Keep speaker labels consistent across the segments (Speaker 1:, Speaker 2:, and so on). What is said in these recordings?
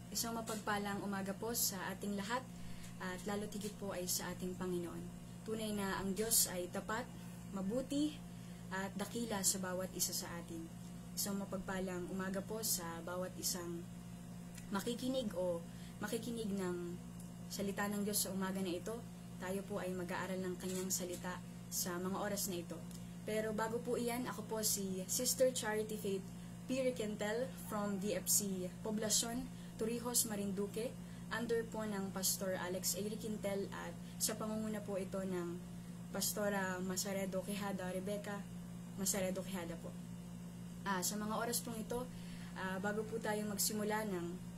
Speaker 1: Isang mapagpalang umaga po sa ating lahat at lalo tigit po ay sa ating Panginoon. Tunay na ang Diyos ay tapat, mabuti at dakila sa bawat isa sa atin. Isang mapagpalang umaga po sa bawat isang makikinig ng salita ng Diyos sa umaga na ito. Tayo po ay mag-aaral ng kanyang salita sa mga oras na ito. Pero bago po iyan, ako po si Sister Charity Faith P. Riquentel from DFC Poblacion, Torrijos, Marinduque, under po ng Pastor Alex A. Riquentel at sa pangunguna po ito ng Pastora Masaredo Quijada, Rebecca Masaredo Quijada po. Sa mga oras pong ito, bago po tayo magsimula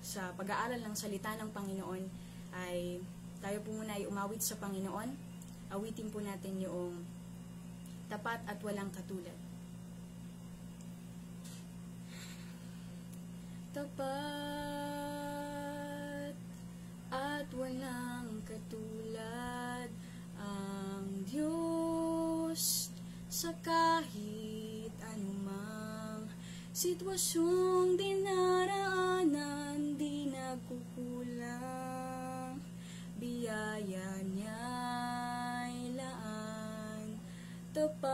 Speaker 1: sa pag-aaral ng salita ng Panginoon, ay tayo po muna ay umawit sa Panginoon. Awitin po natin yung tapat at walang katulad. Tapat at walang katulad ang Diyos sa kahit anumang sitwasyong dinaraanan, di nagkukulang, biyaya niya'y laan. Tapat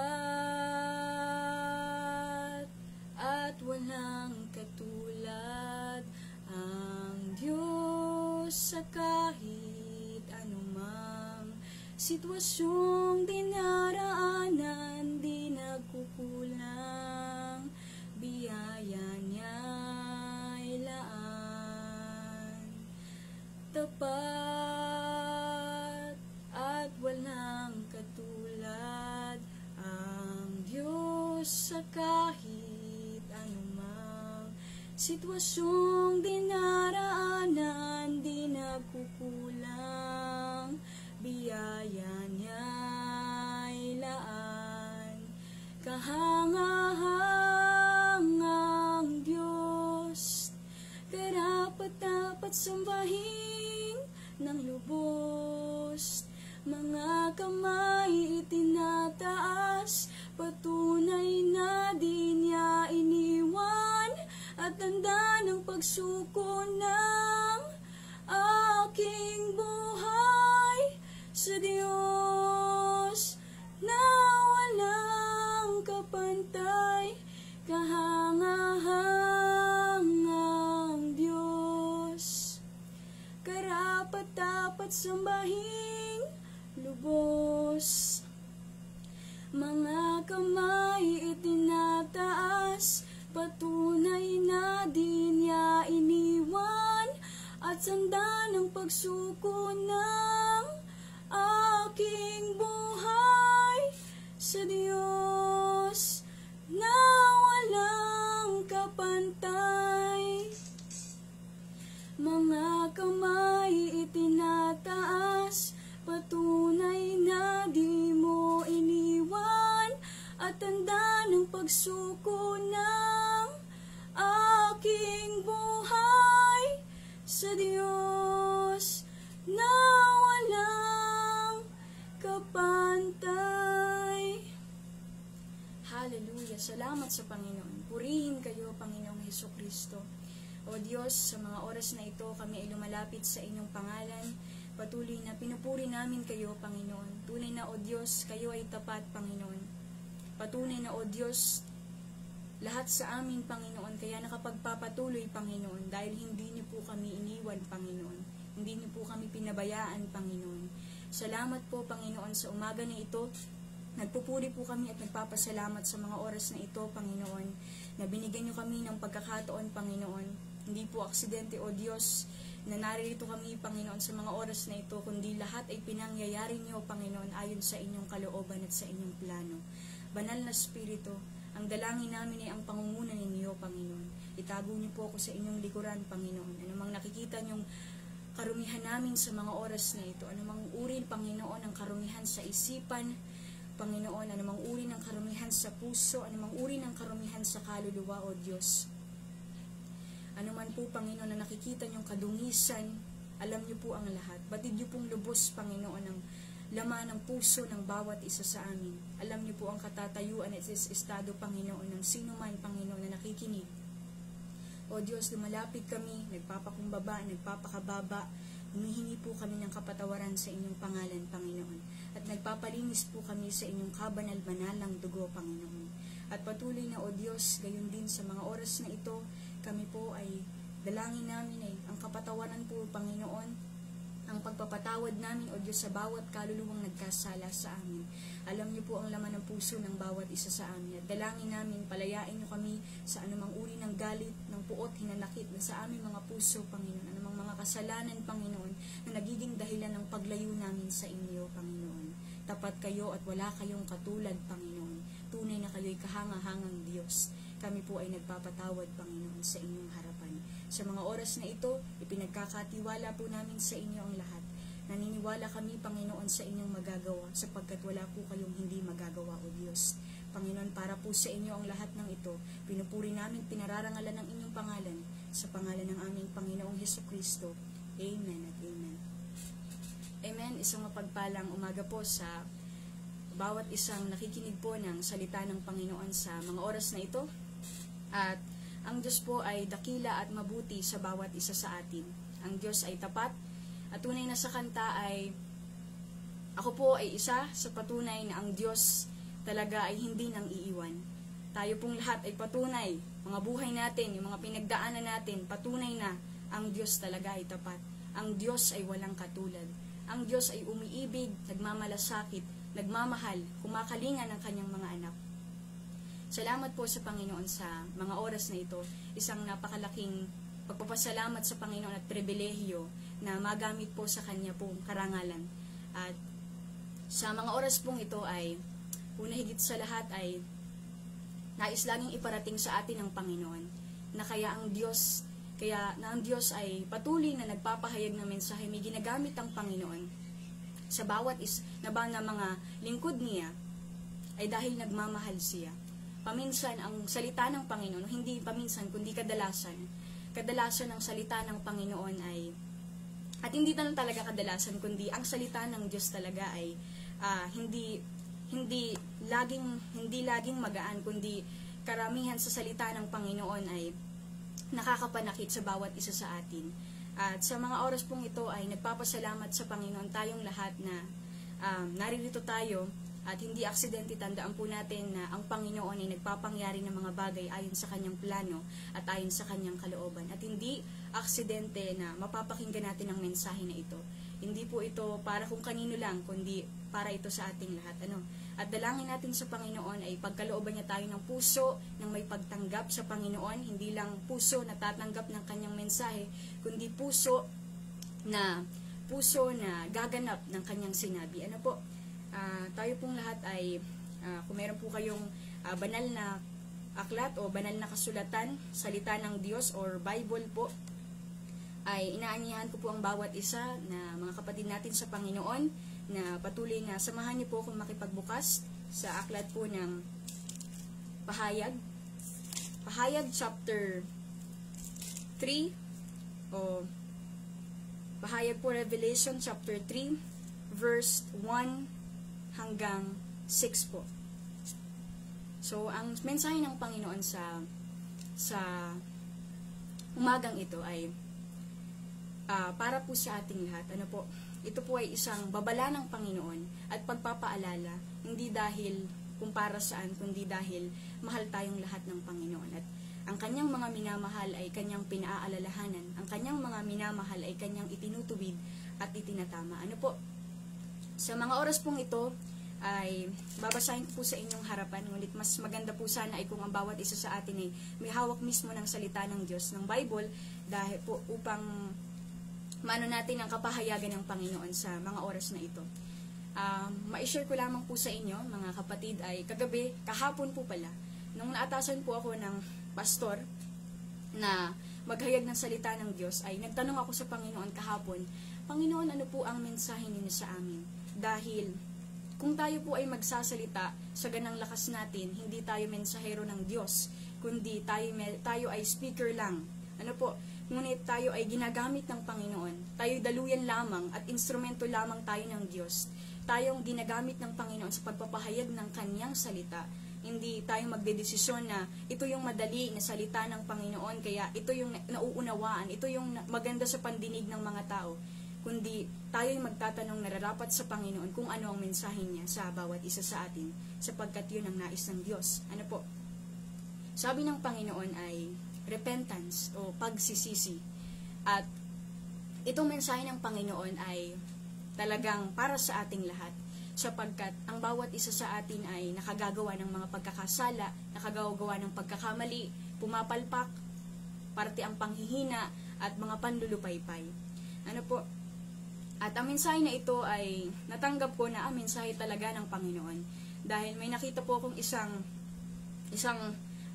Speaker 1: at walang katulad ang Diyos sa kahit anumang sitwasyong dinaraanan, di nagkukulang, biyaya niya'y laan. Tapat at walang katulad ang Diyos sa kahit anumang sitwasyong dinaraanan, di nagkukulang, biyaya niya'y laan. Kahangahangang Diyos, karapat-dapat sambahin ng lubos. Mga kamay itinataas, patunay na di niya iniwan, at tanda ng pagsuko ng aking buhay sa Diyos na walang kapantay. Kahangahangang Diyos, karapat-dapat sambahing lubos. Mga kamay itinataas, patunay na di niya iniwan, at sanda ng pagsuko ng aking buhay sa Diyos na walang kapantay. Mga kamay itinataas, patunay na di mo iniwan, at tanda ng pagsuko ng aking buhay sa Diyos na walang kapantay. Hallelujah! Salamat sa Panginoon. Purihin kayo, Panginoong Hesukristo. O Diyos, sa mga oras na ito, kami ay lumalapit sa inyong pangalan. Patuloy na pinupuri namin kayo, Panginoon. Tunay na, O Diyos, kayo ay tapat, Panginoon. Patunay na, O Diyos, lahat sa amin, Panginoon, kaya nakapagpapatuloy, Panginoon, dahil hindi niyo po kami iniwan, Panginoon. Hindi niyo po kami pinabayaan, Panginoon. Salamat po, Panginoon, sa umaga na ito. Nagpupuri po kami at nagpapasalamat sa mga oras na ito, Panginoon, na binigyan niyo kami ng pagkakataon, Panginoon. Hindi po aksidente, O Diyos, na naririto kami, Panginoon, sa mga oras na ito, kundi lahat ay pinangyayari niyo, Panginoon, ayon sa inyong kalooban at sa inyong plano. Banal na Espiritu, ang dalangin namin ay ang pangunguna ninyo, Panginoon. Itago niyo po ako sa inyong likuran, Panginoon. Anumang nakikita niyong karumihan namin sa mga oras na ito, anumang uri, Panginoon, ang karumihan sa isipan, Panginoon, anumang uri ng karumihan sa puso, anumang uri ng karumihan sa kaluluwa, O Diyos. Anuman po, Panginoon, na nakikita niyong kadungisan, alam niyo po ang lahat. Batid niyo pong lubos, Panginoon, ang laman ng puso ng bawat isa sa amin. Alam niyo po ang katatayuan at estado, Panginoon, ng sino man, Panginoon, na nakikinig O Diyos, lumalapit kami, nagpapakumbaba, nagpapakababa, humihingi po kami ng kapatawaran sa inyong pangalan, Panginoon. At nagpapalinis po kami sa inyong kabanal-banalang dugo, Panginoon. At patuloy na, O Diyos, gayon din sa mga oras na ito, kami po ay dalangin namin ay ang kapatawaran po, Panginoon, ang pagpapatawad namin, O Diyos, sa bawat kaluluwang nagkasala sa amin. Alam niyo po ang laman ng puso ng bawat isa sa amin. At dalangin namin, palayain niyo kami sa anumang uri ng galit, ng puot, hinanakit na sa aming mga puso, Panginoon. Anumang mga kasalanan, Panginoon, na nagiging dahilan ng paglayo namin sa inyo, Panginoon. Tapat kayo at wala kayong katulad, Panginoon. Tunay na kayo'y kahangahangang Diyos. Kami po ay nagpapatawad, Panginoon, sa inyong harapan. Sa mga oras na ito, ipinagkakatiwala po namin sa inyo ang lahat. Naniniwala kami, Panginoon, sa inyong magagawa, sapagkat wala po kayong hindi magagawa, O Diyos. Panginoon, para po sa inyo ang lahat ng ito, pinupuri namin, pinararangalan ng inyong pangalan, sa pangalan ng aming Panginoong Hesukristo. Amen at amen. Amen. Isang mapagpalang umaga po sa bawat isang nakikinig po ng salita ng Panginoon sa mga oras na ito. At ang Diyos po ay dakila at mabuti sa bawat isa sa atin. Ang Diyos ay tapat at tunay na sa kanta ay ako po ay isa sa patunay na ang Diyos talaga ay hindi nang iiwan. Tayo pong lahat ay patunay, mga buhay natin, yung mga pinagdaanan natin, patunay na ang Diyos talaga ay tapat. Ang Diyos ay walang katulad. Ang Diyos ay umiibig, nagmamalasakit, nagmamahal, kumakalinga ng kanyang mga anak. Salamat po sa Panginoon sa mga oras na ito. Isang napakalaking pagpapasalamat sa Panginoon at pribilehyo na magamit po sa Kanya pong karangalan. At sa mga oras pong ito ay, una higit sa lahat ay nais laging iparating sa atin ng Panginoon na ang Diyos ay patuloy na nagpapahayag ng mensahe, may ginagamit ang Panginoon sa bawat na mga lingkod niya ay dahil nagmamahal siya. Paminsan, ang salita ng Panginoon, hindi paminsan, kundi kadalasan ng salita ng Panginoon ay, at hindi na talaga kadalasan, kundi ang salita ng Diyos talaga ay hindi laging magaan, kundi karamihan sa salita ng Panginoon ay nakakapanakit sa bawat isa sa atin. At sa mga oras pong ito ay nagpapasalamat sa Panginoon tayong lahat na naririto tayo. At hindi aksidente, tandaan po natin na ang Panginoon ay nagpapangyari ng mga bagay ayon sa kanyang plano at ayon sa kanyang kalooban. At hindi aksidente na mapapakinggan natin ang mensahe na ito. Hindi po ito para kung kanino lang, kundi para ito sa ating lahat. At dalangin natin sa Panginoon ay pagkalooban niya tayo ng puso, ng may pagtanggap sa Panginoon, hindi lang puso na tatanggap ng kanyang mensahe, kundi puso na gaganap ng kanyang sinabi. Tayo pong lahat ay, kung meron po kayong banal na aklat o banal na kasulatan, salita ng Diyos or Bible po, ay inaanyahan ko po ang bawat isa na mga kapatid natin sa Panginoon na patuloy na samahan niyo po kung makipagbukas sa aklat po ng Pahayag. Pahayag chapter 3 o Pahayag po Revelation chapter 3 verse 1 hanggang 6 po. So, ang mensahe ng Panginoon sa umagang ito ay para po sa ating lahat. Ito po ay isang babala ng Panginoon at pagpapaalala, hindi dahil kung para saan, kundi dahil mahal tayong lahat ng Panginoon. At ang kanyang mga minamahal ay kanyang pinaalalahanan. Ang kanyang mga minamahal ay kanyang itinutuwid at itinatama. Sa mga oras pong ito, ay babasahin ko po sa inyong harapan, ngunit mas maganda po sana ay kung ang bawat isa sa atin ay may hawak mismo ng salita ng Diyos, ng Bible, dahil po upang maano natin ang kapahayagan ng Panginoon sa mga oras na ito. Ma-share ko lamang po sa inyo, mga kapatid, ay kahapon po pala, nung naatasan po ako ng pastor na maghayag ng salita ng Diyos, ay nagtanong ako sa Panginoon kahapon, Panginoon, ano po ang mensahe ninyo sa amin? Dahil kung tayo po ay magsasalita sa ganang lakas natin, hindi tayo mensahero ng Diyos, kundi tayo ay speaker lang. Ngunit tayo ay ginagamit ng Panginoon. Tayo daluyan lamang at instrumento lamang tayo ng Diyos. Tayong ginagamit ng Panginoon sa pagpapahayag ng kanyang salita. Hindi tayo magdedesisyon na ito yung madali na salita ng Panginoon, kaya ito yung nauunawaan, ito yung maganda sa pandinig ng mga tao. Kundi tayo yung magtatanong nararapat sa Panginoon kung ano ang mensahe niya sa bawat isa sa atin, sapagkat yun ang nais ng Diyos. Ano po? Sabi ng Panginoon ay repentance o pagsisisi. At itong mensahe ng Panginoon ay talagang para sa ating lahat, sapagkat ang bawat isa sa atin ay nakagagawa ng mga pagkakasala, nakagagawa ng pagkakamali, pumapalpak, parte ang panghihina at mga panlulupaypay. Ano po? At ang mensahe na ito ay natanggap ko na ang mensahe talaga ng Panginoon. Dahil may nakita po akong isang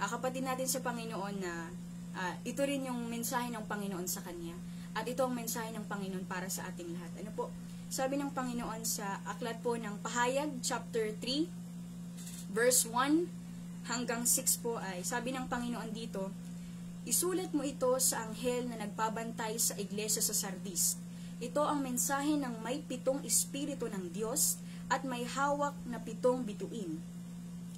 Speaker 1: kapatid natin sa Panginoon na ito rin yung mensahe ng Panginoon sa kanya. At ito ang mensahe ng Panginoon para sa ating lahat. Ano po? Sabi ng Panginoon sa aklat po ng Pahayag, chapter 3, verse 1 hanggang 6 po ay, sabi ng Panginoon dito, isulat mo ito sa anghel na nagbabantay sa iglesia sa Sardis. Ito ang mensahe ng may 7 espiritu ng Diyos at may hawak na 7 bituin.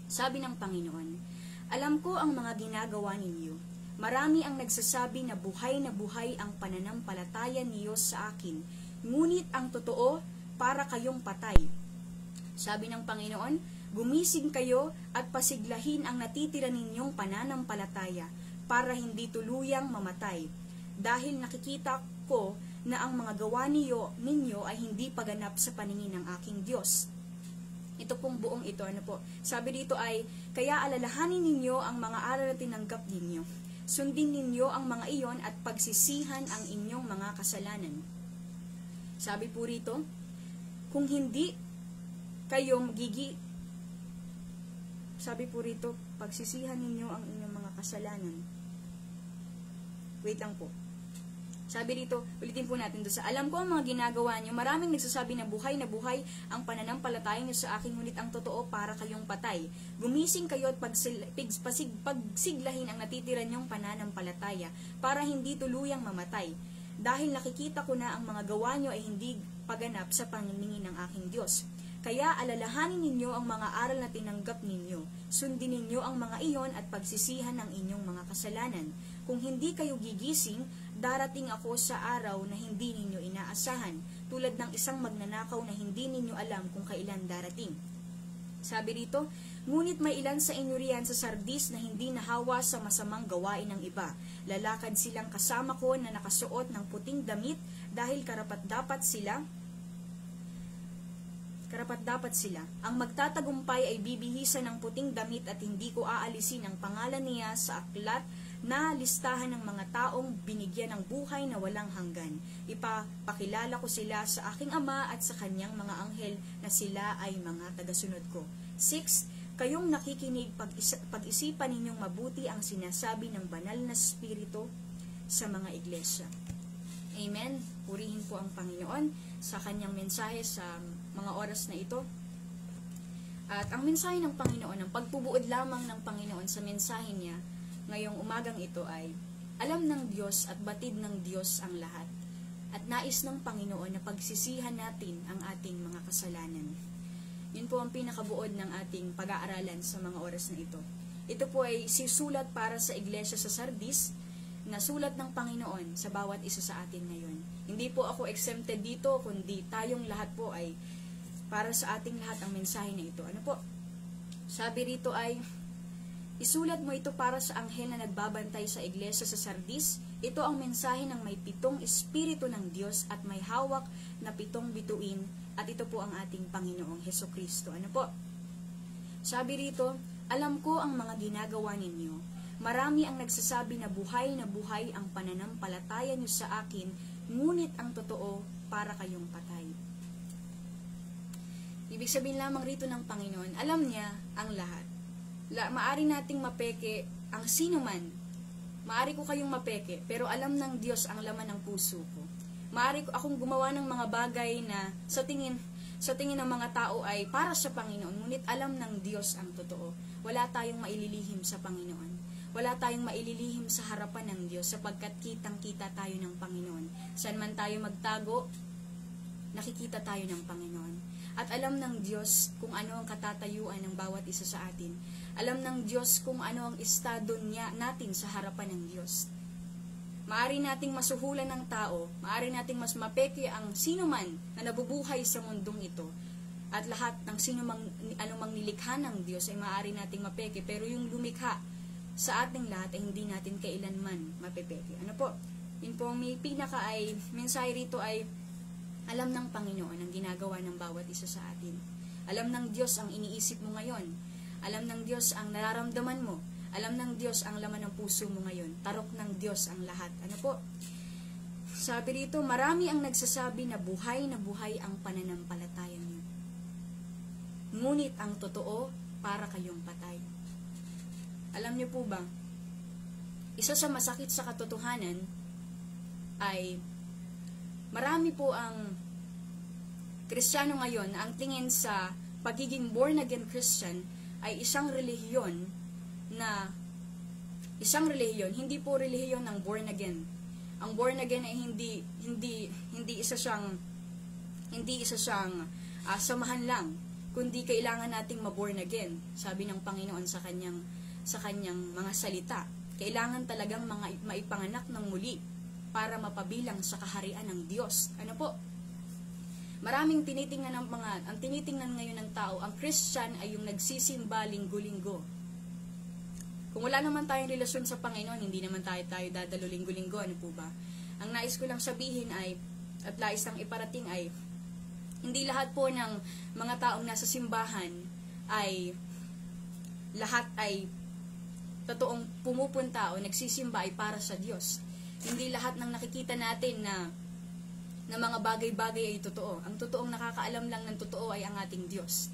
Speaker 1: Sabi ng Panginoon, alam ko ang mga ginagawa ninyo. Marami ang nagsasabi na buhay ang pananampalataya niyo sa akin, ngunit ang totoo, para kayong patay. Sabi ng Panginoon, gumising kayo at pasiglahin ang natitira ninyong pananampalataya para hindi tuluyang mamatay. Dahil nakikita ko na ang mga gawa ninyo ay hindi paganap sa paningin ng aking Diyos. Ito pong buong ito, ano po? Sabi dito ay, kaya alalahanin ninyo ang mga aral na tinanggap ninyo. Sundin ninyo ang mga iyon at pagsisihan ang inyong mga kasalanan. Sabi po rito, kung hindi kayo sabi po rito, pagsisihan ninyo ang inyong mga kasalanan. Wait lang po. Sabi dito, ulitin po natin doon sa, alam ko ang mga ginagawa nyo, maraming nagsasabi na buhay ang pananampalataya nyo sa akin, ngunit ang totoo, para kayong patay. Gumising kayo at pagsiglahin ang natitira nyong pananampalataya, para hindi tuluyang mamatay. Dahil nakikita ko na ang mga gawa nyo ay hindi paganap sa paningin ng aking Diyos. Kaya alalahanin ninyo ang mga aral na tinanggap ninyo. Sundin ninyo ang mga iyon at pagsisihan ng inyong mga kasalanan. Kung hindi kayo gigising, darating ako sa araw na hindi ninyo inaasahan, tulad ng isang magnanakaw na hindi ninyo alam kung kailan darating. Sabi rito, ngunit may ilan sa inyo riyan sa Sardis na hindi nahawa sa masamang gawain ng iba. Lalakad silang kasama ko na nakasuot ng puting damit dahil karapat-dapat sila. Ang magtatagumpay ay bibihisan ng puting damit at hindi ko aalisin ang pangalan niya sa aklat na listahan ng mga taong binigyan ng buhay na walang hanggan. Ipapakilala ko sila sa aking Ama at sa kanyang mga anghel na sila ay mga tagasunod ko. 6. Kayong nakikinig, pag-isipan ninyong mabuti ang sinasabi ng banal na Espiritu sa mga iglesia. Amen. Purihin po ang Panginoon sa kanyang mensahe sa mga oras na ito. At ang mensahe ng Panginoon, ang pagpubuod lamang ng Panginoon sa mensahe niya ngayong umagang ito ay, alam ng Diyos at batid ng Diyos ang lahat. At nais ng Panginoon na pagsisihan natin ang ating mga kasalanan. Yun po ang pinakabuod ng ating pag-aaralan sa mga oras na ito. Ito po ay sisulat para sa iglesia sa Sardis, na sulat ng Panginoon sa bawat isa sa atin ngayon. Hindi po ako exempted dito, kundi tayong lahat po ay para sa ating lahat ang mensahe na ito. Ano po? Sabi rito ay, isulat mo ito para sa anghel na nagbabantay sa iglesia sa Sardis. Ito ang mensahe ng may 7 espiritu ng Diyos at may hawak na 7 bituin, at ito po ang ating Panginoong Hesukristo. Ano po? Sabi rito, alam ko ang mga ginagawa ninyo. Marami ang nagsasabi na buhay ang pananampalataya niyo sa akin, ngunit ang totoo, para kayong patay. Ibig sabihin lamang rito ng Panginoon, alam niya ang lahat. Maari nating mapeke ang sino man. Maari ko kayong mapeke, pero alam ng Diyos ang laman ng puso ko. Maari ko akong gumawa ng mga bagay na sa tingin ng mga tao ay para sa Panginoon, ngunit alam ng Diyos ang totoo. Wala tayong maililihim sa Panginoon. Wala tayong maililihim sa harapan ng Diyos, sapagkat kitang-kita tayo ng Panginoon. Saan man tayo magtago, nakikita tayo ng Panginoon. At alam ng Diyos kung ano ang katatayuan ng bawat isa sa atin. Alam ng Diyos kung ano ang estado natin sa harapan ng Diyos. Maari nating masuhulan ng tao, maari nating mas mapeke ang sino man na nabubuhay sa mundong ito. At lahat ng anumang nilikha ng Diyos ay maaari nating mapeke, pero yung lumikha sa ating lahat ay hindi natin kailanman mapepeke. Ano po? Yun po, may pinaka ay, mensahe rito ay, alam ng Panginoon ang ginagawa ng bawat isa sa atin. Alam ng Diyos ang iniisip mo ngayon. Alam ng Diyos ang nararamdaman mo. Alam ng Diyos ang laman ng puso mo ngayon. Tarok ng Diyos ang lahat. Ano po? Sabi rito, marami ang nagsasabi na buhay ang pananampalataya niyo. Ngunit ang totoo, para kayong patay. Alam niyo po ba, isa sa masakit sa katotohanan ay marami po ang Kristiyano ngayon na ang tingin sa pagiging born-again Christian ay isang relihiyon, hindi po relihiyon ng born-again. Ang born-again ay hindi isa siyang samahan lang, kundi kailangan nating ma-born again, sabi ng Panginoon sa kanyang mga salita. Kailangan talagang maipanganak ng muli para mapabilang sa kaharian ng Diyos. Ano po? Maraming ang tinitingnan ngayon ng tao, ang Christian ay yung nagsisimba linggo-linggo. Kung wala naman tayong relasyon sa Panginoon, hindi naman tayo dadalo linggo-linggo. Ano po ba? Ang nais ko lang sabihin ay, at nais lang iparating ay, hindi lahat po ng mga taong nasa simbahan ay lahat ay totoong pumupunta o nagsisimba ay para sa Diyos. Hindi lahat ng nakikita natin na mga bagay-bagay ay totoo. Ang totoong nakakaalam lang ng totoo ay ang ating Diyos.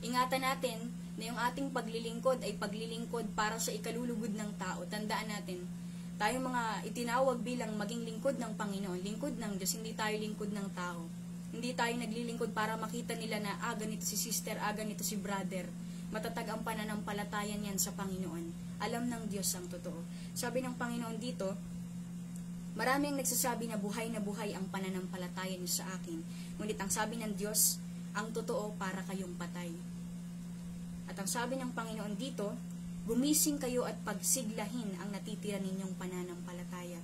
Speaker 1: Ingatan natin na yung ating paglilingkod ay paglilingkod para sa ikalulugod ng tao. Tandaan natin, tayong mga itinawag bilang maging lingkod ng Panginoon, lingkod ng Diyos, hindi tayo lingkod ng tao. Hindi tayo naglilingkod para makita nila na ganito si sister, ganito si brother. Matatag ang pananampalatayan yan sa Panginoon. Alam ng Diyos ang totoo. Sabi ng Panginoon dito, marami ang nagsasabi na buhay ang pananampalataya niyo sa akin. Ngunit ang sabi ng Diyos, ang totoo para kayong patay. At ang sabi ng Panginoon dito, gumising kayo at pagsiglahin ang natitira ninyong pananampalataya.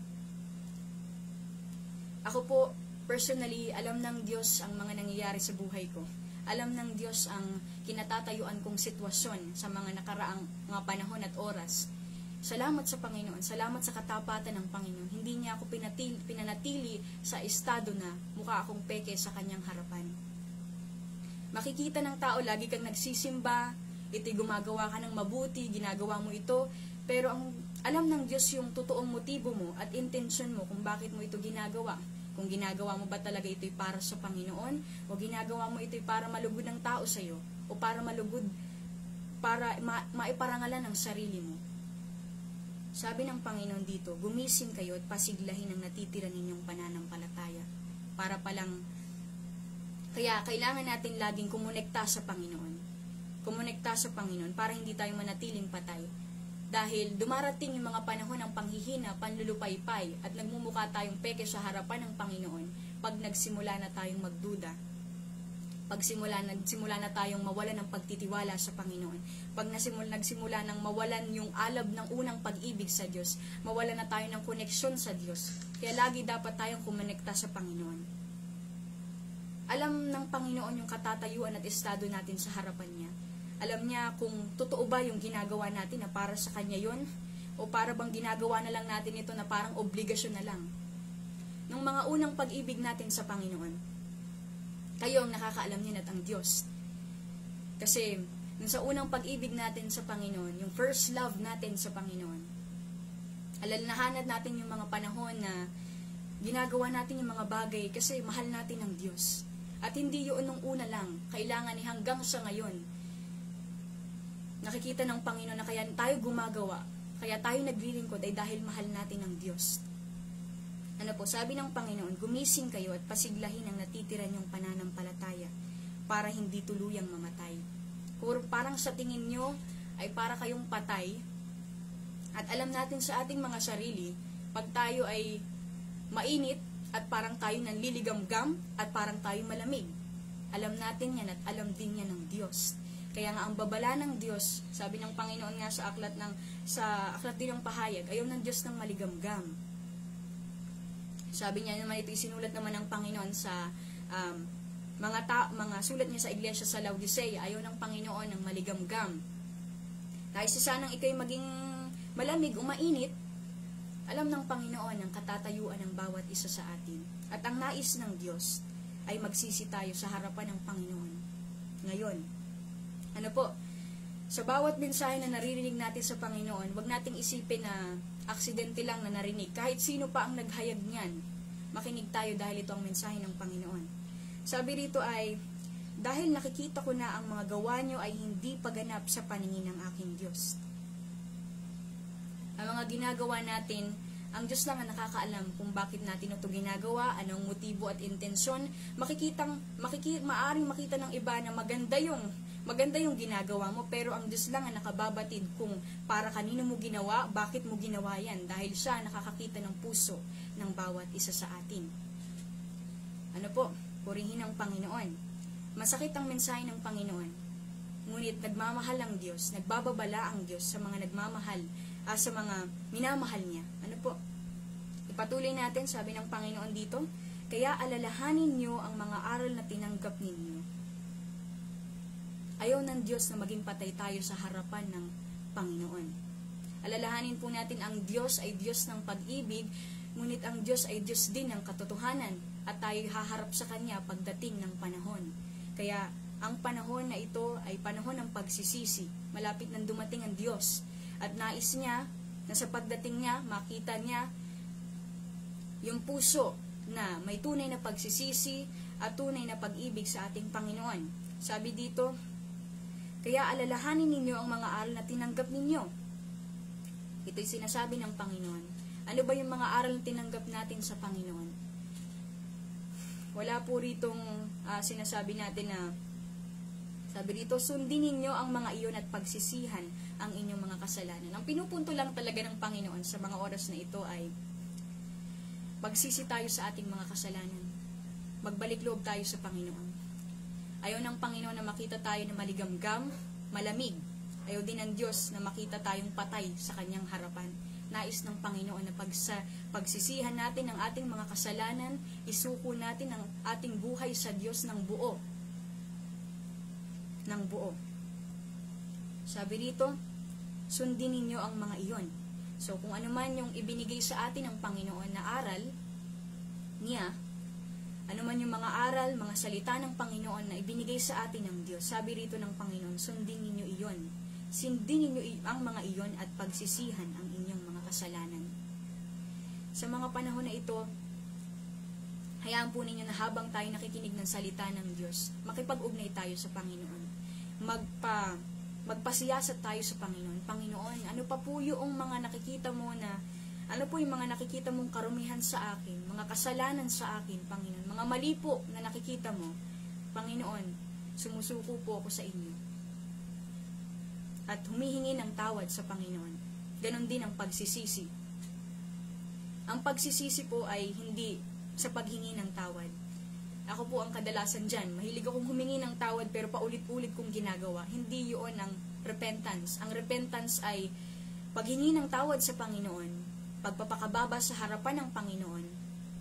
Speaker 1: Ako po, personally, alam ng Diyos ang mga nangyayari sa buhay ko. Alam ng Diyos ang kinatatayuan kong sitwasyon sa mga nakaraang mga panahon at oras. Salamat sa Panginoon, salamat sa katapatan ng Panginoon. Hindi niya ako pinanatili sa estado na mukha akong peke sa kanyang harapan. Makikita ng tao, lagi kang nagsisimba, ito'y gumagawa ka ng mabuti, ginagawa mo ito, pero alam ng Diyos yung totoong motibo mo at intention mo kung bakit mo ito ginagawa. Kung ginagawa mo ba talaga ito'y para sa Panginoon, o ginagawa mo ito'y para malugod ng tao sa iyo, o para maiparangalan ang sarili mo. Sabi ng Panginoon dito, gumising kayo at pasiglahin ang natitira ninyong pananampalataya. Kaya kailangan natin laging kumonekta sa Panginoon. Kumonekta sa Panginoon para hindi tayo manatiling patay. Dahil dumarating yung mga panahon ng panghihina, panlulupaypay, at nagmumukha tayong peke sa harapan ng Panginoon pag nagsimula na tayong magduda. Nagsimula na tayong mawalan ng pagtitiwala sa Panginoon. Pag nagsimula nang mawalan yung alab ng unang pag-ibig sa Diyos, mawalan na tayo ng koneksyon sa Diyos. Kaya lagi dapat tayong kumonekta sa Panginoon. Alam ng Panginoon yung katatayuan at estado natin sa harapan niya. Alam niya kung totoo ba yung ginagawa natin na para sa Kanya yon, o para bang ginagawa na lang natin ito na parang obligasyon na lang. Nung mga unang pag-ibig natin sa Panginoon, kayo ang nakakaalam niyan at ang Diyos. Kasi nung sa unang pag-ibig natin sa Panginoon, yung first love natin sa Panginoon, alalahanan natin yung mga panahon na ginagawa natin yung mga bagay kasi mahal natin ang Diyos. At hindi yun nung una lang, kailangan hanggang sa ngayon, nakikita ng Panginoon na kaya tayo gumagawa, kaya tayo naglilingkod ay dahil mahal natin ang Diyos. Ano po, sabi ng Panginoon, gumising kayo at pasiglahin ang natitira niyong pananampalataya para hindi tuluyang mamatay. Kung parang sa tingin nyo ay para kayong patay, at alam natin sa ating mga sarili, pag tayo ay mainit at parang tayo nanliligamgam at parang tayo malamig. Alam natin yan at alam din yan ng Diyos. Kaya nga ang babala ng Diyos, sabi ng Panginoon nga sa aklat din ng pahayag, ayaw ng Diyos ng maligamgam. Sabi niya naman, ito isinulat naman ng Panginoon sa mga sulat niya sa iglesia sa Laodicea, ayaw ng Panginoon ng maligamgam. Nais sanang ikay maging malamig o mainit, alam ng Panginoon ang katatayuan ng bawat isa sa atin. At ang nais ng Diyos ay magsisi tayo sa harapan ng Panginoon. Ngayon, ano po, sa bawat mensahe na naririnig natin sa Panginoon, wag nating isipin na aksidente lang na narinig. Kahit sino pa ang naghayag niyan, makinig tayo dahil ito ang mensahe ng Panginoon. Sabi rito ay, dahil nakikita ko na ang mga gawa nyo ay hindi paganap sa paningin ng aking Diyos. Ang mga ginagawa natin, ang Diyos lang ang nakakaalam kung bakit natin ito ginagawa, anong motibo at intensyon. Maaring makita ng iba na maganda yung ginagawa mo, pero ang Diyos lang ang nakababatid kung para kanino mo ginawa, bakit mo ginawa yan, dahil siya nakakakita ng puso ng bawat isa sa atin. Ano po? Purihin ang Panginoon. Masakit ang mensahe ng Panginoon, ngunit nagmamahal ang Diyos, nagbababala ang Diyos sa mga nagmamahal, sa mga minamahal niya. Ano po? Ipatuloy natin, sabi ng Panginoon dito, kaya alalahanin niyo ang mga aral na tinanggap ninyo. Ayaw ng Diyos na maging patay tayo sa harapan ng Panginoon. Alalahanin po natin ang Diyos ay Diyos ng pag-ibig, ngunit ang Diyos ay Diyos din ng katotohanan, at tayo haharap sa Kanya pagdating ng panahon. Kaya ang panahon na ito ay panahon ng pagsisisi. Malapit nang dumating ang Diyos. At nais niya na sa pagdating niya, makita niya yung puso na may tunay na pagsisisi at tunay na pag-ibig sa ating Panginoon. Sabi dito, kaya alalahanin ninyo ang mga aral na tinanggap ninyo. Ito'y sinasabi ng Panginoon. Ano ba yung mga aral na tinanggap natin sa Panginoon? Wala po ritong sinasabi natin na, sabi dito, sundin ninyo ang mga iyon at pagsisihan ang inyong mga kasalanan. Ang pinupunto lang talaga ng Panginoon sa mga oras na ito ay magsisi tayo sa ating mga kasalanan. Magbalik loob tayo sa Panginoon. Ayaw ng Panginoon na makita tayo na maligamgam, malamig. Ayaw din ng Diyos na makita tayong patay sa Kanyang harapan. Nais ng Panginoon na pagsisihan natin ang ating mga kasalanan, isuko natin ang ating buhay sa Diyos ng buo. Ng buo. Sabi dito, sundin ninyo ang mga iyon. So, kung ano man yung ibinigay sa atin ng Panginoon na aral niya, ano man yung mga aral, mga salita ng Panginoon na ibinigay sa atin ng Diyos, sabi rito ng Panginoon, sundin ninyo iyon. Sundin ninyo ang mga iyon at pagsisihan ang inyong mga kasalanan. Sa mga panahon na ito, hayaan po ninyo na habang tayo nakikinig ng salita ng Diyos, makipag-ugnay tayo sa Panginoon. Magpasiyasat tayo sa Panginoon. Panginoon, ano pa po yung mga nakikita mo na, ano po yung mga nakikita mong karumihan sa akin, mga kasalanan sa akin, Panginoon, mga mali po na nakikita mo, Panginoon, sumusuko po ako sa inyo. At humihingi ng tawad sa Panginoon. Ganon din ang pagsisisi. Ang pagsisisi po ay hindi sa paghingi ng tawad. Ako po ang kadalasan dyan. Mahilig akong humingi ng tawad pero paulit-ulit kong ginagawa. Hindi yun ang repentance. Ang repentance ay paghingi ng tawad sa Panginoon, pagpapakababa sa harapan ng Panginoon,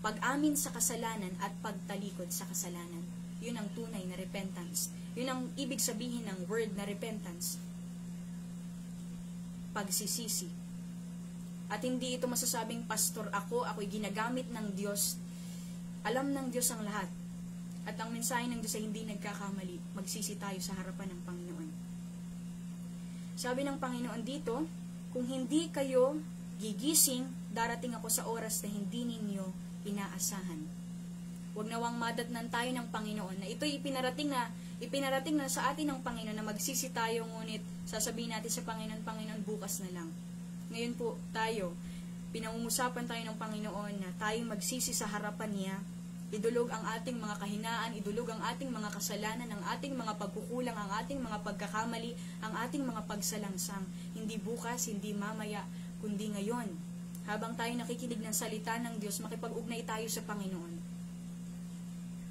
Speaker 1: pag-amin sa kasalanan at pagtalikod sa kasalanan. Yun ang tunay na repentance. Yun ang ibig sabihin ng word na repentance. Pagsisisi. At hindi ito masasabing, pastor ako'y ginagamit ng Diyos. Alam ng Diyos ang lahat. At ang mensahe ng Diyos ay hindi nagkakamali. Magsisi tayo sa harapan ng Panginoon. Sabi ng Panginoon dito, kung hindi kayo gigising, darating ako sa oras na hindi ninyo inaasahan. Huwag nawang madatnan tayo ng Panginoon na ito'y ipinarating na sa atin ng Panginoon na magsisi tayo, ngunit sasabihin natin sa Panginoon, Panginoon, bukas na lang. Ngayon po tayo, pinangungusapan tayo ng Panginoon na tayong magsisi sa harapan niya, idulog ang ating mga kahinaan, idulog ang ating mga kasalanan, ang ating mga pagkukulang, ang ating mga pagkakamali, ang ating mga pagsalangsang. Hindi bukas, hindi mamaya, kundi ngayon. Habang tayo nakikinig ng salita ng Diyos, makipag-ugnay tayo sa Panginoon.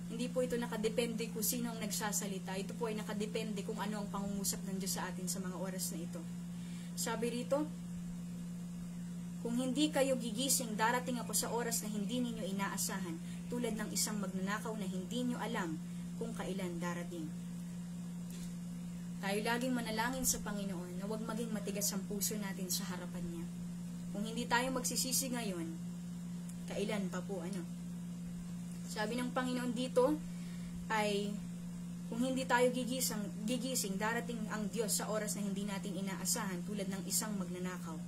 Speaker 1: Hindi po ito nakadepende kung sino ang nagsasalita. Ito po ay nakadepende kung ano ang pangungusap ng Diyos sa atin sa mga oras na ito. Sabi rito, kung hindi kayo gigising, darating ako sa oras na hindi ninyo inaasahan, tulad ng isang magnanakaw na hindi nyo alam kung kailan darating. Tayo laging manalangin sa Panginoon na huwag maging matigas ang puso natin sa harapan niya. Kung hindi tayo magsisisi ngayon, kailan pa po ano? Sabi ng Panginoon dito ay kung hindi tayo gigising, darating ang Diyos sa oras na hindi natin inaasahan tulad ng isang magnanakaw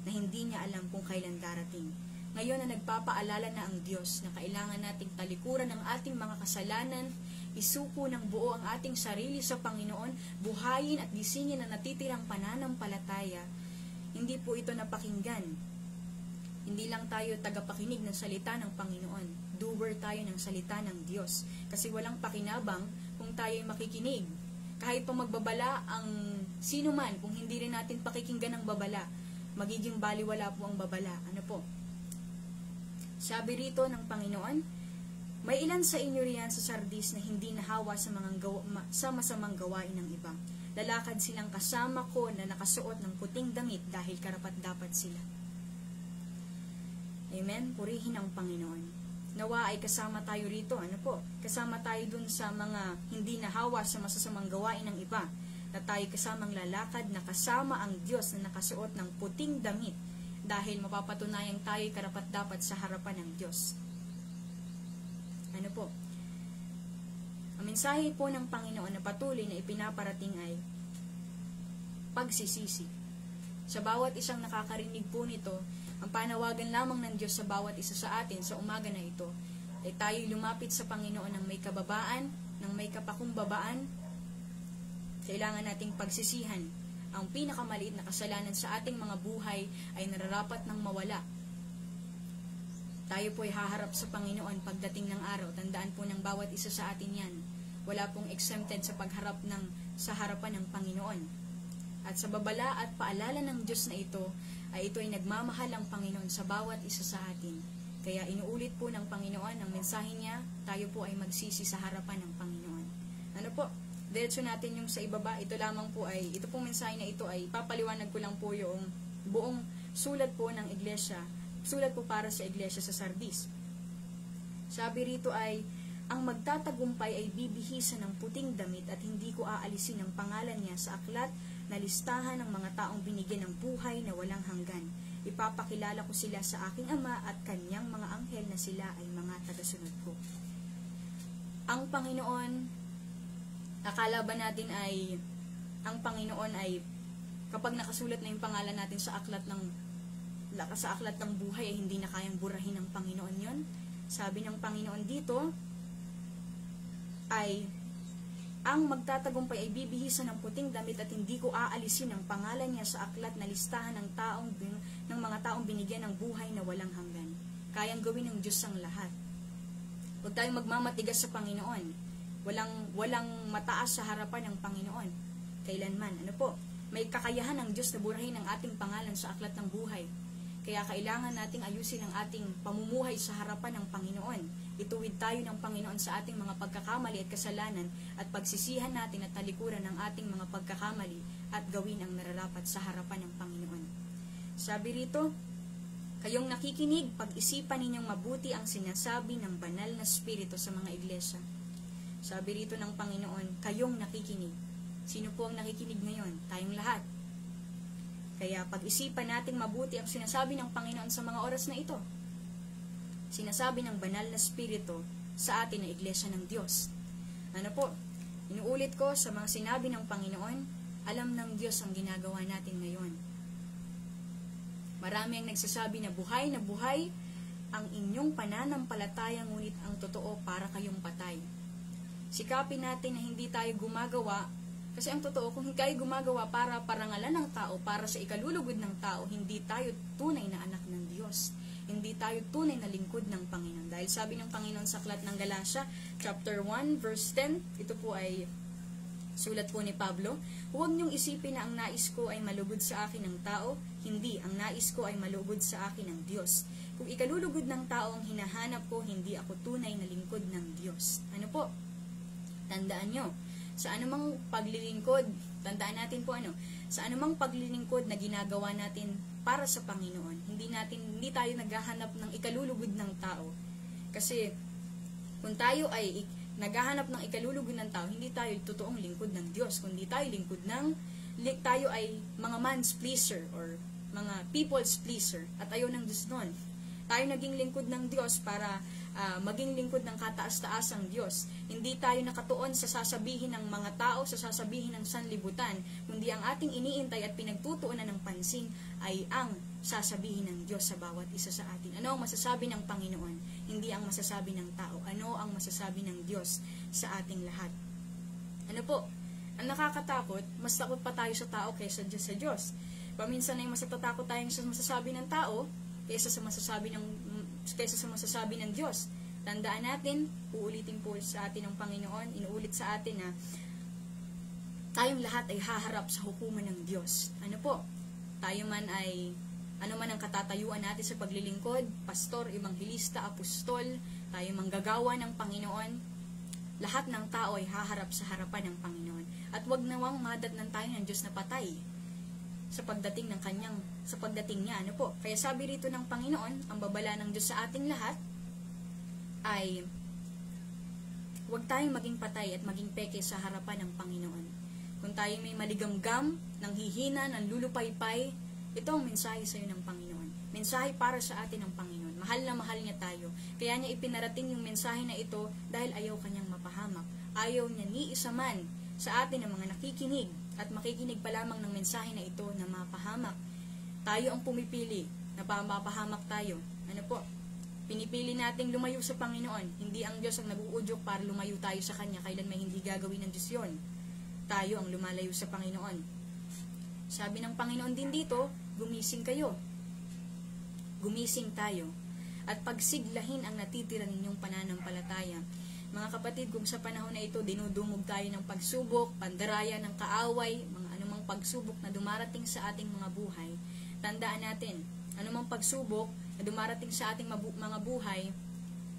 Speaker 1: na hindi niya alam kung kailan darating. Ngayon na nagpapaalala na ang Diyos na kailangan nating talikuran ang ating mga kasalanan, isuko ng buo ang ating sarili sa Panginoon, buhayin at gisingin ang natitirang pananampalataya. Hindi po ito napakinggan. Hindi lang tayo tagapakinig ng salita ng Panginoon. Doer tayo ng salita ng Diyos. Kasi walang pakinabang kung tayo makikinig. Kahit pa magbabala ang sino man, kung hindi rin natin pakikinggan ang babala, magiging baliwala po ang babala. Ano po? Sabi rito ng Panginoon, may ilan sa inyo riyan sa Sardis na hindi nahawa sa masamang gawain ng iba. Lalakad silang kasama ko na nakasuot ng puting damit dahil karapat-dapat sila. Amen? Purihin ang Panginoon. Nawa ay kasama tayo rito. Ano po? Kasama tayo dun sa mga hindi nahawa sa masasamang gawain ng iba. Na tayo kasamang lalakad na kasama ang Diyos na nakasuot ng puting damit dahil mapapatunayang tayo karapat-dapat sa harapan ng Diyos. Ano po? Ang mensahe po ng Panginoon na patuloy na ipinaparating ay pagsisisi. Sa bawat isang nakakarinig po nito, ang panawagan lamang ng Diyos sa bawat isa sa atin sa umaga na ito ay tayo lumapit sa Panginoon ng may kababaan, ng may kapakumbabaan. Kailangan nating pagsisihan. Ang pinakamaliit na kasalanan sa ating mga buhay ay nararapat ng mawala. Tayo po ay haharap sa Panginoon pagdating ng araw. Tandaan po ng bawat isa sa atin yan. Wala pong exempted sa pagharap sa harapan ng Panginoon. At sa babala at paalala ng Diyos na ito ay nagmamahal ang Panginoon sa bawat isa sa atin. Kaya inuulit po ng Panginoon ang mensahe niya, tayo po ay magsisi sa harapan ng Panginoon. Ano po? Diretso natin yung sa ibaba. Ito pong mensahe na ito ay papaliwanag ko lang po yung buong sulat po ng iglesia. Sulat po para sa iglesia sa Sardis. Sabi rito ay, ang magtatagumpay ay bibihisan ng puting damit at hindi ko aalisin ang pangalan niya sa aklat na listahan ng mga taong binigyan ng buhay na walang hanggan. Ipapakilala ko sila sa aking Ama at kanyang mga anghel na sila ay mga tagasunod ko. Ang Panginoon, akala ba natin ay, ang Panginoon ay, kapag nakasulat na yung pangalan natin sa aklat ng buhay, ay hindi na kayang burahin ng Panginoon yon. Sabi ng Panginoon dito, ay, ang magtatagumpay ay bibihisan ng puting damit at hindi ko aalisin ang pangalan niya sa aklat na listahan ng mga taong binigyan ng buhay na walang hanggan. Kayang gawin ng Diyos ang lahat. Huwag tayong magmamatigas sa Panginoon. Walang mataas sa harapan ng Panginoon. Kailanman. Ano po? May kakayahan ng Diyos na burahin ang ating pangalan sa aklat ng buhay. Kaya kailangan nating ayusin ang ating pamumuhay sa harapan ng Panginoon. Ituwid tayo ng Panginoon sa ating mga pagkakamali at kasalanan at pagsisihan natin at talikuran ng ating mga pagkakamali at gawin ang nararapat sa harapan ng Panginoon. Sabi rito, kayong nakikinig, pag-isipan ninyong mabuti ang sinasabi ng banal na spirito sa mga iglesia. Sabi rito ng Panginoon, kayong nakikinig. Sino po ang nakikinig ngayon? Tayong lahat. Kaya pag-isipan nating mabuti ang sinasabi ng Panginoon sa mga oras na ito. Sinasabi ng banal na spirito sa atin na iglesia ng Diyos. Ano po? Inuulit ko sa mga sinabi ng Panginoon, alam ng Diyos ang ginagawa natin ngayon. Marami ang nagsasabi na buhay ang inyong pananampalataya, ngunit ang totoo para kayong patay. Sikapin natin na hindi tayo gumagawa, kasi ang totoo, kung hindi tayo gumagawa para parangalan ng tao, para sa ikalulugod ng tao, hindi tayo tunay na anak ng Diyos. Hindi tayo tunay na lingkod ng Panginoon. Dahil sabi ng Panginoon sa aklat ng Galatia, chapter 1, verse 10, ito po ay sulat po ni Pablo, huwag niyong isipin na ang nais ko ay malugod sa akin ng tao, hindi, ang nais ko ay malugod sa akin ng Diyos. Kung ikalulugod ng tao ang hinahanap ko, hindi ako tunay na lingkod ng Diyos. Ano po? Tandaan nyo, sa anumang paglilingkod, tandaan natin po sa anumang paglilingkod na ginagawa natin para sa Panginoon, hindi tayo naghahanap ng ikalulugod ng tao. Kasi kung tayo ay naghahanap ng ikalulugod ng tao, hindi tayo totoong lingkod ng Diyos, kundi tayo ay mga man's pleaser or mga people's pleaser, at ayaw ng Diyos nun. Tayo naging lingkod ng Diyos para maging lingkod ng kataas-taasang Diyos. Hindi tayo nakatuon sa sasabihin ng mga tao, sa sasabihin ng sanlibutan, kundi ang ating iniintay at pinagtutuunan ng pansin ay ang sasabihin ng Diyos sa bawat isa sa atin. Ano ang masasabi ng Panginoon? Hindi ang masasabi ng tao. Ano ang masasabi ng Diyos sa ating lahat? Ano po? Ang nakakatakot, mas takot pa tayo sa tao kaysa sa Diyos. Paminsan ay mas natatakot tayong sa masasabi ng tao kaysa sa masasabi ng Diyos. Tandaan natin, uulitin po sa atin ng Panginoon, inuulit sa atin na tayong lahat ay haharap sa hukuman ng Diyos. Ano po? Tayo man ay, ano man ang katatayuan natin sa paglilingkod, pastor, ebanghilista, apostol, tayo manggagawa ng Panginoon, lahat ng tao ay haharap sa harapan ng Panginoon. At wag nawang madatnan tayo ng Diyos na patay sa pagdating niya. Ano po? Kaya sabi rito ng Panginoon, ang babala ng Diyos sa ating lahat ay huwag tayong maging patay at maging peke sa harapan ng Panginoon. Kung tayo may maligamgam, nanghihina, nanlulupaypay, ito ang mensahe sa iyo ng Panginoon. Mensahe para sa atin ng Panginoon. Mahal na mahal niya tayo. Kaya niya ipinarating yung mensahe na ito dahil ayaw kanyang mapahamak. Ayaw niya ni isa man sa atin ng mga nakikinig at makikinig pa lamang ng mensahe na ito na mapahamak. Tayo ang pumipili na mapahamak tayo. Ano po? Pinipili nating lumayo sa Panginoon. Hindi ang Diyos ang nag-uudyok para lumayo tayo sa Kanya. Kailan may hindi gagawin ng Diyos yun. Tayo ang lumalayo sa Panginoon. Sabi ng Panginoon din dito, gumising kayo. Gumising tayo. At pagsiglahin ang natitira ninyong pananampalataya. Mga kapatid, kung sa panahon na ito, dinudumog tayo ng pagsubok, pandaraya ng kaaway, mga anumang pagsubok na dumarating sa ating mga buhay, tandaan natin, anumang pagsubok na dumarating sa ating mga buhay,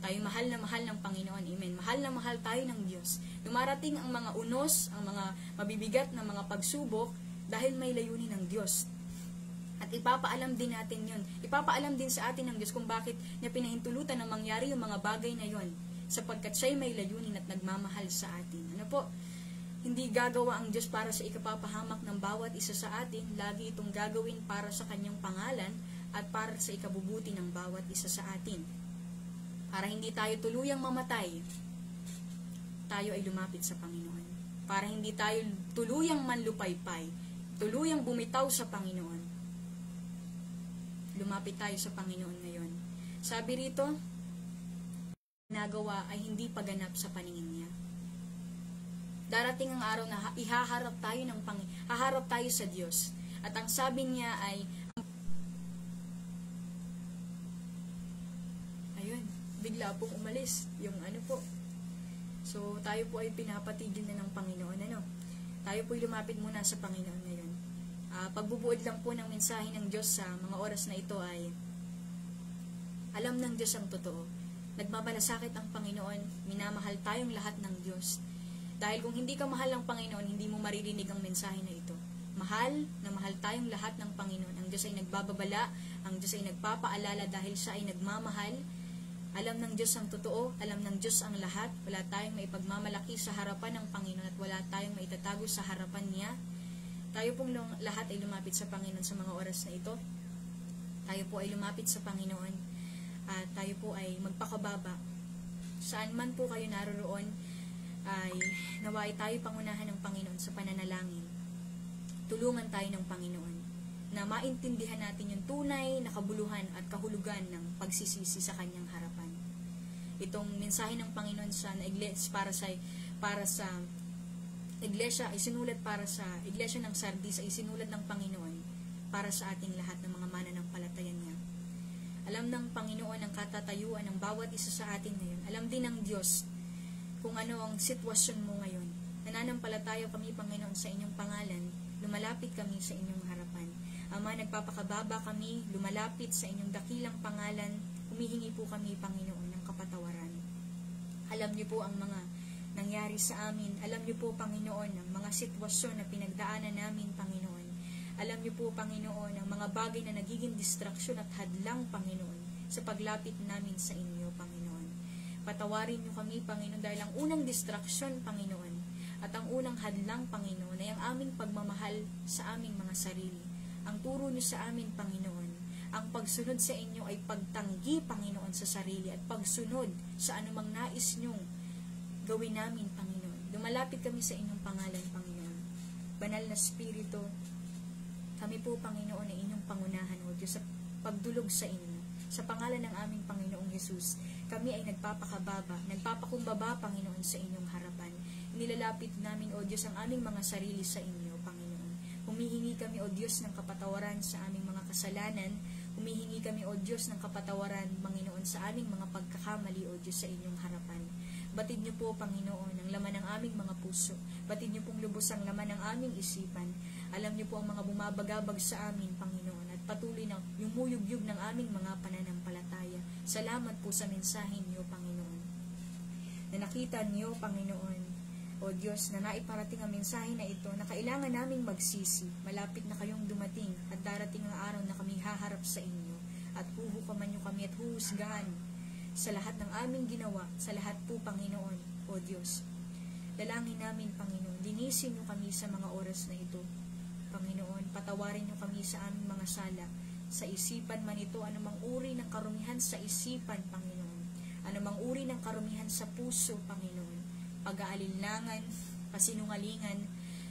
Speaker 1: tayo mahal na mahal ng Panginoon. Amen. Mahal na mahal tayo ng Diyos. Dumarating ang mga unos, ang mga mabibigat na mga pagsubok, dahil may layunin ng Diyos. At ipapaalam din natin yun. Ipapaalam din sa atin ng Diyos kung bakit niya pinahintulutan na mangyari yung mga bagay na yon, sapagkat siya'y may layunin at nagmamahal sa atin. Ano po? Hindi gagawa ang Diyos para sa ikapapahamak ng bawat isa sa atin, lagi itong gagawin para sa kanyang pangalan at para sa ikabubuti ng bawat isa sa atin. Para hindi tayo tuluyang mamatay, tayo ay lumapit sa Panginoon. Para hindi tayo tuluyang manlupaypay, tuluyang bumitaw sa Panginoon, lumapit tayo sa Panginoon ngayon. Sabi rito, ginagawa ay hindi paganap sa paningin niya. Darating ang araw na haharap tayo sa Diyos. At ang sabi niya ay, ayun, bigla pong umalis yung ano po. So, tayo po ay pinapatigil na ng Panginoon. Tayo po ay lumapit muna sa Panginoon ngayon. Pagbubuod lang po ng mensahe ng Diyos sa mga oras na ito ay, alam ng Diyos ang totoo. Nagmamalasakit ang Panginoon, minamahal tayong lahat ng Diyos. Dahil kung hindi ka mahal ng Panginoon, hindi mo maririnig ang mensahe na ito. Mahal na mahal tayong lahat ng Panginoon. Ang Diyos ay nagbababala, ang Diyos ay nagpapaalala dahil siya ay nagmamahal. Alam ng Diyos ang totoo, alam ng Diyos ang lahat. Wala tayong maipagmamalaki sa harapan ng Panginoon at wala tayong maitatago sa harapan niya. Tayo pong lahat ay lumapit sa Panginoon sa mga oras na ito. Tayo po ay lumapit sa Panginoon at tayo po ay magpakababa. Saan man po kayo naroroon, ay naway tayo pangunahan ng Panginoon sa pananalangin. Tulungan tayo ng Panginoon na maintindihan natin yung tunay na kabuluhan at kahulugan ng pagsisisi sa kanyang harapan. Itong mensahe ng Panginoon sa iglesia para sa iglesia ay sinulat para sa iglesia ng Sardis ay sinulat ng Panginoon para sa ating lahat ng mga mananampalataya niya. Alam ng Panginoon ang katatayuan ng bawat isa sa atin ngayon. Alam din ng Diyos kung ano ang sitwasyon mo ngayon. Nananampalataya kami, Panginoon, sa inyong pangalan. Lumalapit kami sa inyong harapan. Ama, nagpapakababa kami, lumalapit sa inyong dakilang pangalan. humihingi po kami, Panginoon, ng kapatawaran. Alam niyo po ang mga nangyari sa amin. Alam niyo po, Panginoon, ang mga sitwasyon na pinagdaanan namin, Panginoon. Alam niyo po, Panginoon, ang mga bagay na nagiging distraksyon at hadlang, Panginoon, sa paglapit namin sa inyo, Panginoon. Patawarin niyo kami, Panginoon, dahil ang unang distraksyon, Panginoon, at ang unang hadlang, Panginoon, ay ang aming pagmamahal sa aming mga sarili. Ang turo niyo sa amin, Panginoon, ang pagsunod sa inyo ay pagtanggi, Panginoon, sa sarili at pagsunod sa anumang nais niyong gawin namin, Panginoon. Lumalapit kami sa inyong pangalan, Panginoon. Banal na Espiritu, kami po, Panginoon, ay inyong pangunahan, O Diyos, sa pagdulog sa inyo. Sa pangalan ng aming Panginoong Yesus, kami ay nagpapakumbaba, Panginoon, sa inyong harapan. Nilalapit namin, O Diyos, ang aming mga sarili sa inyo, Panginoon. Humihingi kami, O Diyos, ng kapatawaran sa aming mga kasalanan. Humihingi kami, O Diyos, ng kapatawaran, Panginoon, sa aming mga pagkakamali, O Diyos, sa inyong harapan. Batid niyo po, Panginoon, ang laman ng aming mga puso. Batid niyo pong lubos ang laman ng aming isipan. Alam niyo po ang mga bumabagabag sa amin, Panginoon, at patuloy na yumuyugyug ng aming mga pananampalataya. Salamat po sa mensahe niyo, Panginoon. Na nakita niyo, Panginoon, O Diyos, na naiparating ang mensahe na ito, na kailangan naming magsisi. Malapit na kayong dumating at darating ang araw na kami haharap sa inyo. At huhukaman niyo kami at huhusgahan sa lahat ng aming ginawa, sa lahat po, Panginoon, O Diyos. Dalangin namin, Panginoon, linisin niyo kami sa mga oras na ito. Panginoon, patawarin niyo kami sa aming mga sala, sa isipan man ito, anumang uri ng karumihan sa isipan, Panginoon, anumang uri ng karumihan sa puso, Panginoon, pag-aalinlangan, kasinungalingan,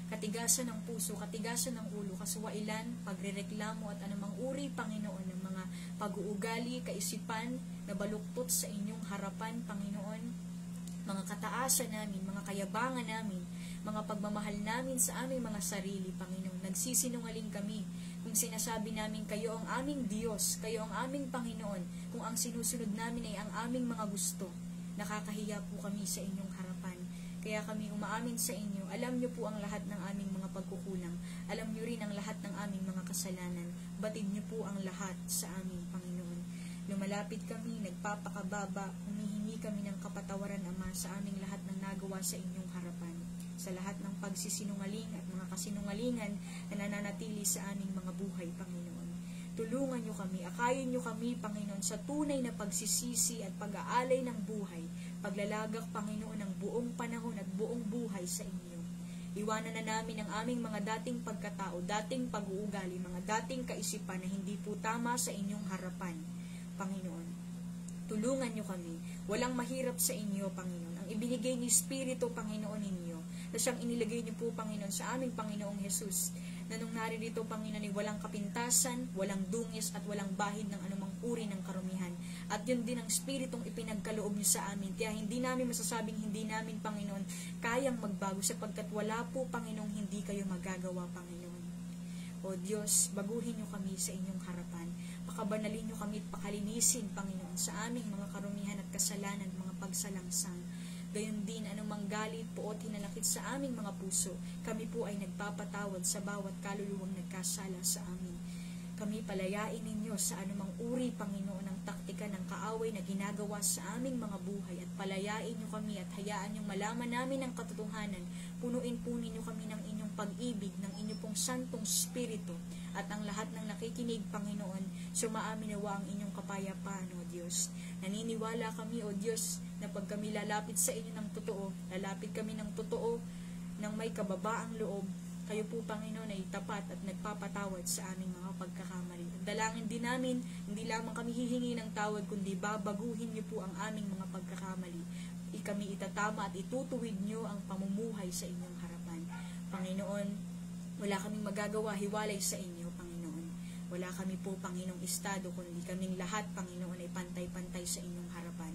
Speaker 1: katigasan ng puso, katigasan ng ulo, kaswailan, pagrereklamo at anumang uri, Panginoon, ng mga pag-uugali, kaisipan, na baluktot sa inyong harapan, Panginoon, mga kataasan namin, mga kayabangan namin, mga pagmamahal namin sa aming mga sarili, Panginoon. Nagsisinungaling kami kung sinasabi namin kayo ang aming Diyos, kayo ang aming Panginoon, kung ang sinusunod namin ay ang aming mga gusto. Nakakahiya po kami sa inyong harapan. Kaya kami umaamin sa inyo. Alam niyo po ang lahat ng aming mga pagkukulang. Alam niyo rin ang lahat ng aming mga kasalanan. Batid niyo po ang lahat sa aming Panginoon. Lumalapit kami, nagpapakababa, humihingi kami ng kapatawaran, Ama, sa aming lahat ng nagawa sa inyong harapan. Sa lahat ng pagsisinungaling at mga kasinungalingan na nananatili sa aming mga buhay, Panginoon. Tulungan niyo kami, akayin niyo kami, Panginoon, sa tunay na pagsisisi at pag-aalay ng buhay, paglalagak, Panginoon, ng buong panahon at buong buhay sa inyo. Iwanan na namin ang aming mga dating pagkatao, dating pag-uugali, mga dating kaisipan na hindi po tama sa inyong harapan, Panginoon. Tulungan niyo kami. Walang mahirap sa inyo, Panginoon. Ang ibinigay ni Espiritu, Panginoon, ninyo, na siyang inilagay niyo po, Panginoon, sa aming Panginoong Jesus, na nung naririto, Panginoon, ay walang kapintasan, walang dungis, at walang bahid ng anumang uri ng karumihan. At yun din ang Espiritong ipinagkaloob niyo sa amin. Kaya hindi namin masasabing hindi namin, Panginoon, kayang magbago, sapagkat wala po, Panginoong, hindi kayo magagawa, Panginoon. O Diyos, baguhin niyo kami sa inyong harapan. Pakabanalin niyo kami at pakalinisin, Panginoon, sa aming mga karumihan at kasalanan, mga pagsalangsang. Gayon din, anumang galit, puot, hinanakit sa aming mga puso, kami po ay nagpapatawad sa bawat kaluluwang nagkasala sa amin. Kami palayain ninyo sa anumang uri, Panginoon, ng taktika ng kaaway na ginagawa sa aming mga buhay, at palayain niyo kami at hayaan niyong malaman namin ang katotohanan. Punuin po ninyo kami ng inyong pag-ibig, ng inyong pong Santong Espiritu, at ang lahat ng nakikinig, Panginoon, sumaamin nawa ang inyong kapayapaan, O Diyos. Naniniwala kami, O Diyos, na pag kami lalapit sa inyo ng totoo, lalapit kami ng totoo, ng may kababaang loob, kayo po, Panginoon, ay tapat at nagpapatawad sa aming mga pagkakamali. At dalangin din namin, hindi lamang kami hihingi ng tawad, kundi babaguhin niyo po ang aming mga pagkakamali. Kami itatama at itutuwid niyo ang pamumuhay sa inyong harapan. Panginoon, wala kaming magagawa hiwalay sa inyo, Panginoon. Wala kami po, Panginoong estado, kundi kaming lahat, Panginoon, ay pantay-pantay sa inyong harapan.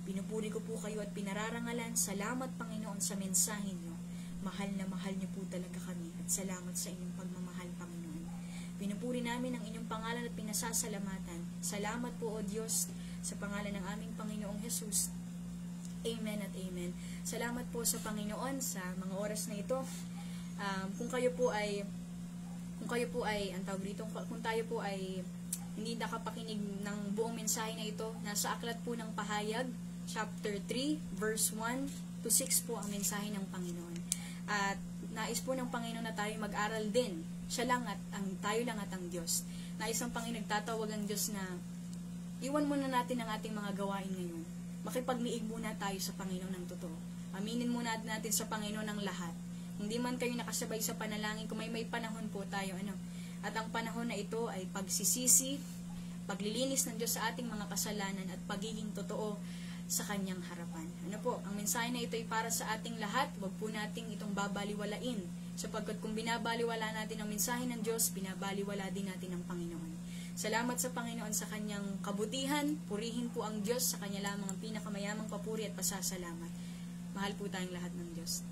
Speaker 1: Pinupuri ko po kayo at pinararangalan. Salamat, Panginoon, sa mensahe niyo. Mahal na mahal niyo po talaga kami, at salamat sa inyong pagmamahal, Panginoon. Pinupuri namin ang inyong pangalan at pinasasalamatan. Salamat po, O Diyos, sa pangalan ng aming Panginoong Jesus. Amen at amen. Salamat po sa Panginoon sa mga oras na ito. Kung tayo po ay hindi nakapakinig ng buong mensahe na ito, nasa aklat po ng Pahayag, chapter 3, verse 1 to 6 po ang mensahe ng Panginoon. At nais po ng Panginoon na tayo mag-aral din. Siya lang at tayo lang at ang Diyos. Nais ng Panginoon, nagtatawag ang Diyos na iwan muna natin ang ating mga gawain ngayon. Makipagniig muna tayo sa Panginoon ng totoo. Aminin muna natin sa Panginoon ang lahat. Hindi man kayo nakasabay sa panalangin, kung may panahon po tayo, At ang panahon na ito ay pagsisisi, paglilinis ng Diyos sa ating mga kasalanan at pagiging totoo sa Kanyang harapan. Ang mensahe na ito ay para sa ating lahat. Huwag po nating itong babaliwalain. Sapagkat kung binabaliwala natin ang mensahe ng Diyos, binabaliwala din natin ang Panginoon. Salamat sa Panginoon sa Kanyang kabutihan. Purihin po ang Diyos, sa Kanya lamang ang pinakamayamang papuri at pasasalamat. Mahal po tayong lahat ng Diyos.